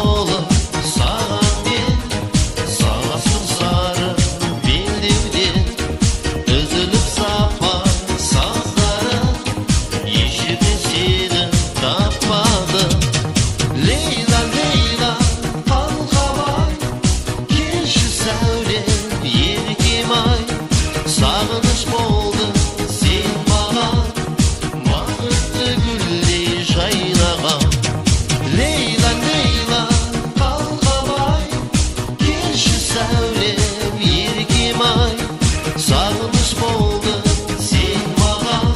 болып саған мен сағасың сары белдеуден үзіліп сапар саздары ешжерден сені таппадым. Лейла, Лейла, қалқабай, келші сәулем еркем ай, сағыныш болды сен маған, бақытты гүлдей жайнаған. Лейла, Лейла, қалқабай, келші сәулем еркем ай, сағыныш болды сен маған,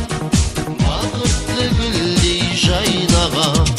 бақытты гүлдей жайнаған.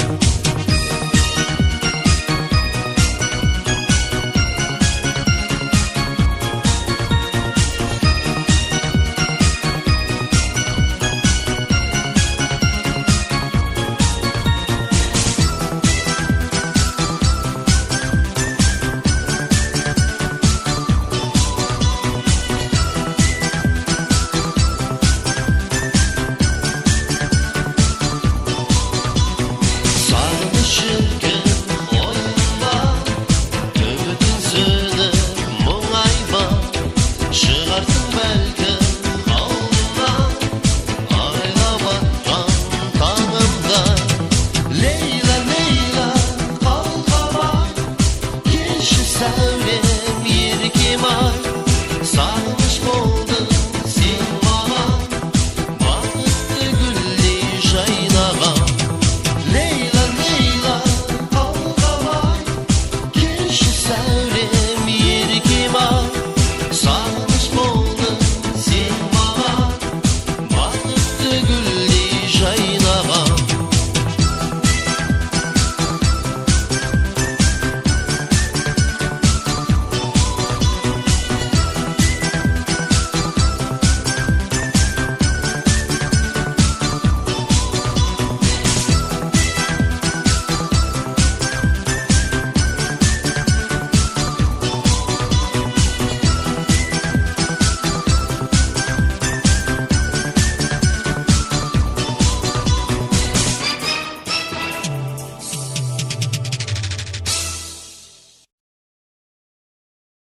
Sağlımış şirkin oyunda Ümitin sönür muңайма Шығарсың бәлкім алдымнан Айлап атқан таңымда. Лейла, Лейла, қалқабай, келші сәулем еркем ай,